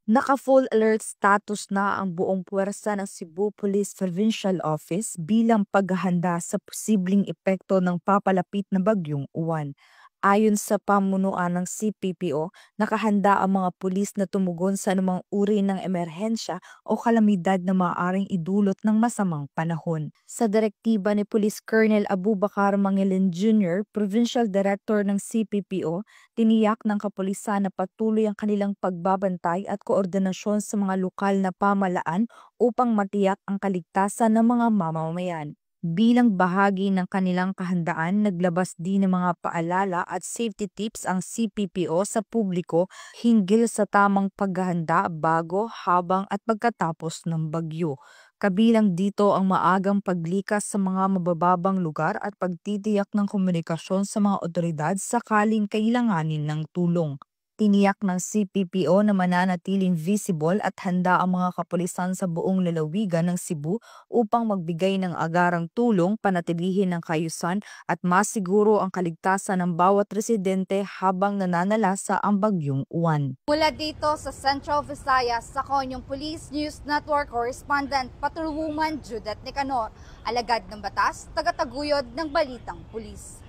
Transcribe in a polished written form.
Naka-full alert status na ang buong puwersa ng Cebu Police Provincial Office bilang paghahanda sa posibleng epekto ng papalapit na bagyong Uwan. Ayon sa pamunuan ng CPPO, nakahanda ang mga pulis na tumugon sa anumang uri ng emerhensya o kalamidad na maaaring idulot ng masamang panahon. Sa direktiba ni Police Colonel Abubakar Mangilin Jr., Provincial Director ng CPPO, tiniyak ng kapulisan na patuloy ang kanilang pagbabantay at koordinasyon sa mga lokal na pamalaan upang matiyak ang kaligtasan ng mga mamamayan. Bilang bahagi ng kanilang kahandaan, naglabas din ng mga paalala at safety tips ang CPPO sa publiko hinggil sa tamang paghahanda bago, habang at pagkatapos ng bagyo. Kabilang dito ang maagang paglikas sa mga mabababang lugar at pagtitiyak ng komunikasyon sa mga otoridad sakaling kailanganin ng tulong. Tiniyak ng CPPO na mananatiling visible at handa ang mga kapulisan sa buong lalawigan ng Cebu upang magbigay ng agarang tulong, panatilihin ang kaayusan at masiguro ang kaligtasan ng bawat residente habang nananalasa ang bagyong Uwan. Mula dito sa Central Visayas, sa Konyong Police News Network Correspondent Patrolwoman Judith Nicanor, alagad ng batas, tagataguyod ng Balitang Pulis.